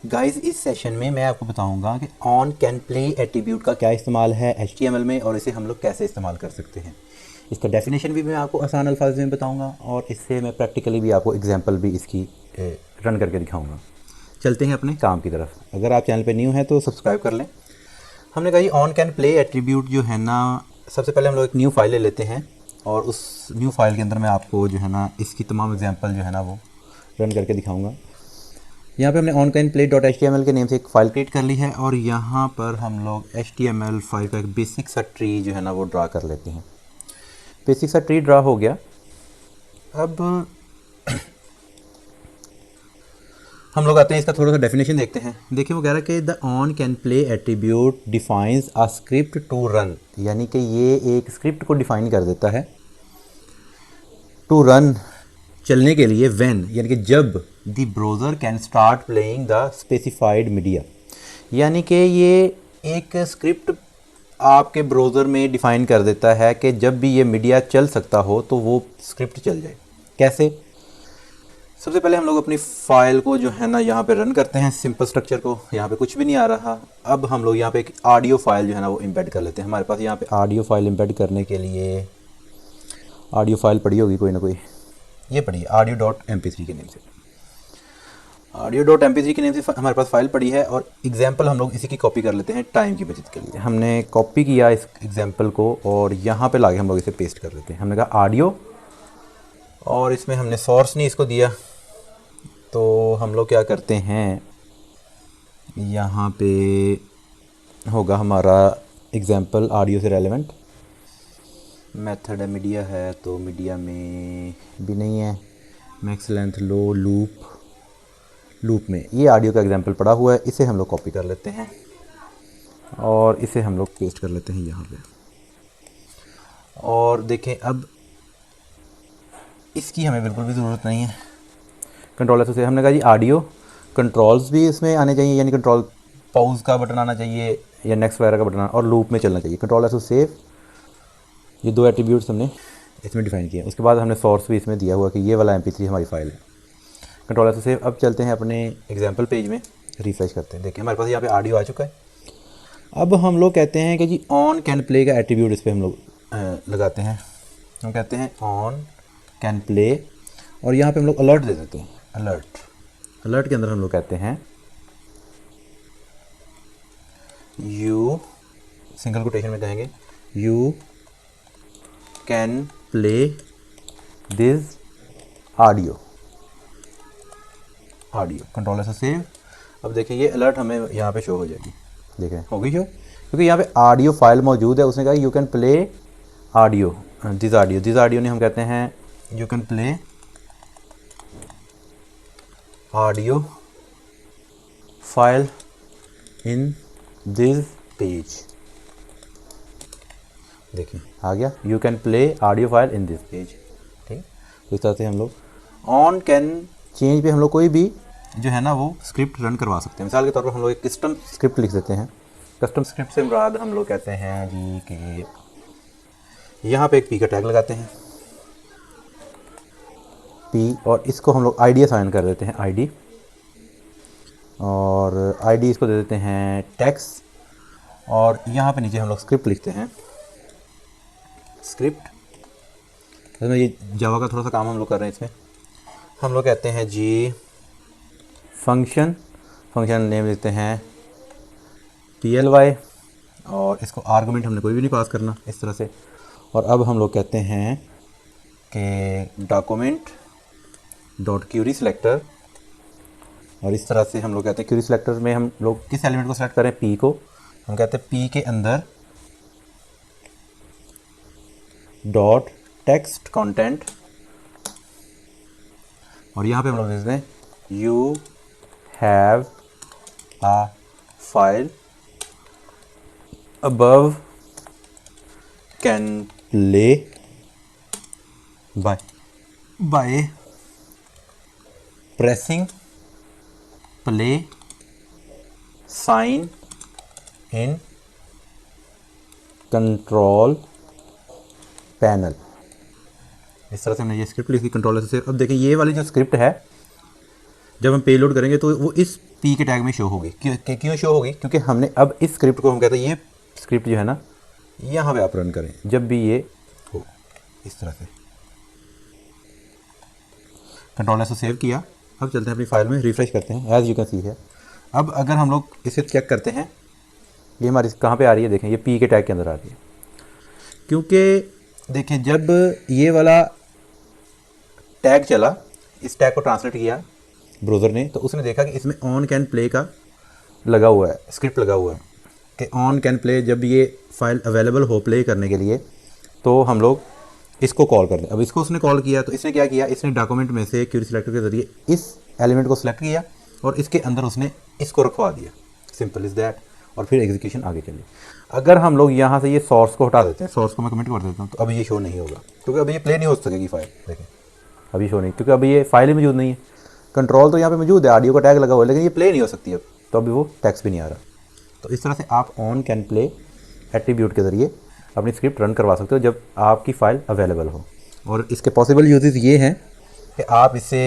Guys इस session में मैं आपको बताऊंगा कि ऑन कैन प्ले एट्रीब्यूट का क्या इस्तेमाल है एचटीएमएल में और इसे हम लोग कैसे इस्तेमाल कर सकते हैं। इसका डेफिनेशन भी मैं आपको आसान अल्फाज में बताऊंगा और इससे मैं प्रैक्टिकली भी आपको एग्जांपल भी इसकी रन करके दिखाऊंगा। चलते हैं अपने काम की तरफ। अगर आप चैनल पे न्यू हैं तो सब्सक्राइब कर लें। हमने कहा जी ऑन कैन प्ले एट्रीब्यूट जो है ना, सबसे पहले हम लोग एक न्यू फाइल ले लेते हैं और उस न्यू फाइल के अंदर मैं आपको जो है ना इसकी तमाम एग्जांपल जो है ना वो रन करके दिखाऊंगा। यहाँ पे हमने onCanPlay.html के नेम से एक फ़ाइल क्रिएट कर ली है और यहाँ पर हम लोग HTML फाइल का एक बेसिक सा ट्री जो है ना वो ड्रा कर लेते हैं। बेसिक सा ट्री ड्रा हो गया। अब हम लोग आते हैं, इसका थोड़ा सा डेफिनेशन देखते हैं। देखिए वो कह रहा है कि the oncanplay attribute defines a script to run, यानी कि ये एक स्क्रिप्ट को डिफाइन कर देता है टू रन, चलने के लिए, व्हेन यानी कि जब the browser can start playing the specified media, यानी कि ये एक स्क्रिप्ट आपके ब्राउज़र में डिफ़ाइन कर देता है कि जब भी ये मीडिया चल सकता हो तो वो स्क्रिप्ट चल जाए। कैसे? सबसे पहले हम लोग अपनी फ़ाइल को जो है ना यहाँ पे रन करते हैं। सिंपल स्ट्रक्चर को, यहाँ पे कुछ भी नहीं आ रहा। अब हम लोग यहाँ पे एक ऑडियो फाइल जो है ना वो एम्बेड कर लेते हैं। हमारे पास यहाँ पे ऑडियो फाइल एम्बेड करने के लिए ऑडियो फाइल पड़ी होगी कोई ना कोई, ये पड़ी audio.mp3 के नेम से। audio.mp3 के नेम से हमारे पास फाइल पड़ी है और एग्जाम्पल हम लोग इसी की कॉपी कर लेते हैं टाइम की बचत के लिए। हमने कॉपी किया इस एग्जाम्पल को और यहाँ पे लाके हम लोग इसे पेस्ट कर लेते हैं। हमने कहा ऑडियो और इसमें हमने सोर्स नहीं इसको दिया, तो हम लोग क्या करते हैं, यहाँ पे होगा हमारा एग्जाम्पल ऑडियो से रेलेवेंट। मेथड है मीडिया है, तो मीडिया में भी नहीं है। मैक्स लेंथ लो लूप में ये ऑडियो का एग्जांपल पड़ा हुआ है। इसे हम लोग कॉपी कर लेते हैं और इसे हम लोग पेस्ट कर लेते हैं यहाँ पे। और देखें अब इसकी हमें बिल्कुल भी ज़रूरत नहीं है। कंट्रोल एस से हमने कहा जी ऑडियो, कंट्रोल्स भी इसमें आने चाहिए, यानी कंट्रोल पॉज का बटन आना चाहिए या नेक्स्ट वगैरह का बटन और लूप में चलना चाहिए। कंट्रोल एस सेव, ये दो एट्रीब्यूट्स हमने इसमें डिफाइन किए। उसके बाद हमने सोर्स भी इसमें दिया हुआ कि ये वाला MP3 हमारी फाइल है। Control S save. अब चलते हैं अपने एग्जाम्पल पेज में, रिफ्रेश करते हैं। देखिए हमारे पास यहाँ पे ऑडियो आ चुका है। अब हम लोग कहते हैं कि जी ऑन कैन प्ले का एट्रीब्यूट इस पर हम लोग लगाते हैं। हम कहते हैं ऑन कैन प्ले और यहाँ पे हम लोग अलर्ट दे देते हैं। अलर्ट के अंदर हम लोग कहते हैं यू, सिंगल कोटेशन में कहेंगे, you can play this audio. Control S save. अब देखिए ये अलर्ट हमें यहाँ पे शो हो जाएगी। देखें होगी शो, क्योंकि यहाँ पे ऑडियो फाइल मौजूद है। उसने कहा you can play audio, this audio ने हम कहते हैं you can play audio file in this page. देखिए आ गया, you can play audio file in this page. ठीक, तो इस तरह से हम लोग ऑन कैन चेंज पे हम लोग कोई भी जो है ना वो स्क्रिप्ट रन करवा सकते हैं। मिसाल के तौर पर हम लोग एक कस्टम स्क्रिप्ट लिख देते हैं। कस्टम स्क्रिप्ट से मुराद हम लोग कहते हैं जी कि यहाँ पे एक पी का टैग लगाते हैं, पी, और इसको हम लोग आईडी असाइन कर देते हैं, आईडी, और आईडी इसको दे देते हैं टेक्स्ट, और यहाँ पे नीचे हम लोग स्क्रिप्ट लिखते हैं, स्क्रिप्ट। इसमें ये जावा का थोड़ा सा काम हम लोग कर रहे हैं। इसमें हम लोग कहते हैं जी फंक्शन नेम देते हैं ply और इसको आर्गुमेंट हमने कोई भी नहीं पास करना, इस तरह से। और अब हम लोग कहते हैं कि डॉक्यूमेंट डॉट क्यूरी सिलेक्टर, और इस तरह से हम लोग कहते हैं क्यूरी सिलेक्टर में हम लोग किस एलिमेंट को सेलेक्ट करें, पी को। हम कहते हैं पी के अंदर डॉट टेक्स्ट कंटेंट, और यहाँ पे हम लोग देते हैं you have a file above can play by pressing play sign in control panel। इस तरह से हमने ये स्क्रिप्ट लिखी कंट्रोल से। अब देखें ये वाली जो स्क्रिप्ट है, जब हम पे लोड करेंगे तो वो इस पी के टैग में शो होगी। क्यों शो होगी? क्योंकि हमने अब इस स्क्रिप्ट को हम कहते हैं ये स्क्रिप्ट जो है ना यहाँ पे आप रन करें जब भी ये हो इस तरह से। कंट्रोल एस सेव किया। अब चलते हैं अपनी फाइल में, रिफ्रेश करते हैं। एज यू कैन सी है। अब अगर हम लोग इसे चेक करते हैं, ये हमारी कहाँ पे आ रही है, देखें ये पी के टैग के अंदर आ रही है। क्योंकि देखें जब ये वाला टैग चला, इस टैग को ट्रांसलेट किया ब्राउज़र ने, तो उसने देखा कि इसमें ऑन कैन प्ले का लगा हुआ है, स्क्रिप्ट लगा हुआ है कि ऑन कैन प्ले। जब ये फाइल अवेलेबल हो प्ले करने के लिए तो हम लोग इसको कॉल कर दें। अब इसको उसने कॉल किया तो इसने क्या किया, इसने डॉक्यूमेंट में से क्वेरी सिलेक्टर के ज़रिए इस एलिमेंट को सिलेक्ट किया और इसके अंदर उसने इसको रखवा दिया। Simple is that. और फिर एग्जीक्यूशन आगे चली। अगर हम लोग यहाँ से ये सोर्स को हटा देते हैं, सोर्स को मैं कमेंट कर देता हूँ, तो अब ये शो नहीं होगा क्योंकि अब ये प्ले नहीं हो सकेगी फाइल। देखें अभी शो नहीं, क्योंकि अभी ये फाइल ही मौजूद नहीं है। कंट्रोल तो यहाँ पे मौजूद है, ऑडियो का टैग लगा हुआ है, लेकिन ये प्ले नहीं हो सकती अब, तो अभी वो टेक्स्ट भी नहीं आ रहा। तो इस तरह से आप ऑन कैन प्ले एट्रीब्यूट के ज़रिए अपनी स्क्रिप्ट रन करवा सकते हो जब आपकी फ़ाइल अवेलेबल हो। और इसके पॉसिबल यूजेस ये हैं कि आप इसे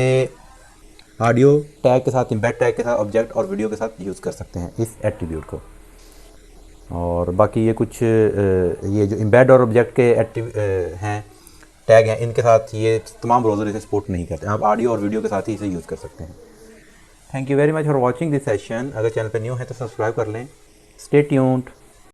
ऑडियो टैग के साथ, एम्बेड टैग के साथ, ऑब्जेक्ट और वीडियो के साथ यूज़ कर सकते हैं इस एट्रीब्यूट को। और बाकी ये कुछ ये जो एम्बेड और ऑब्जेक्ट के हैं टैग हैं, इनके साथ ये तमाम ब्राउज़र इसे सपोर्ट नहीं करते। आप ऑडियो और वीडियो के साथ ही इसे यूज़ कर सकते हैं। Thank you very much for watching this session. अगर चैनल पर न्यू है तो सब्सक्राइब कर लें। Stay tuned.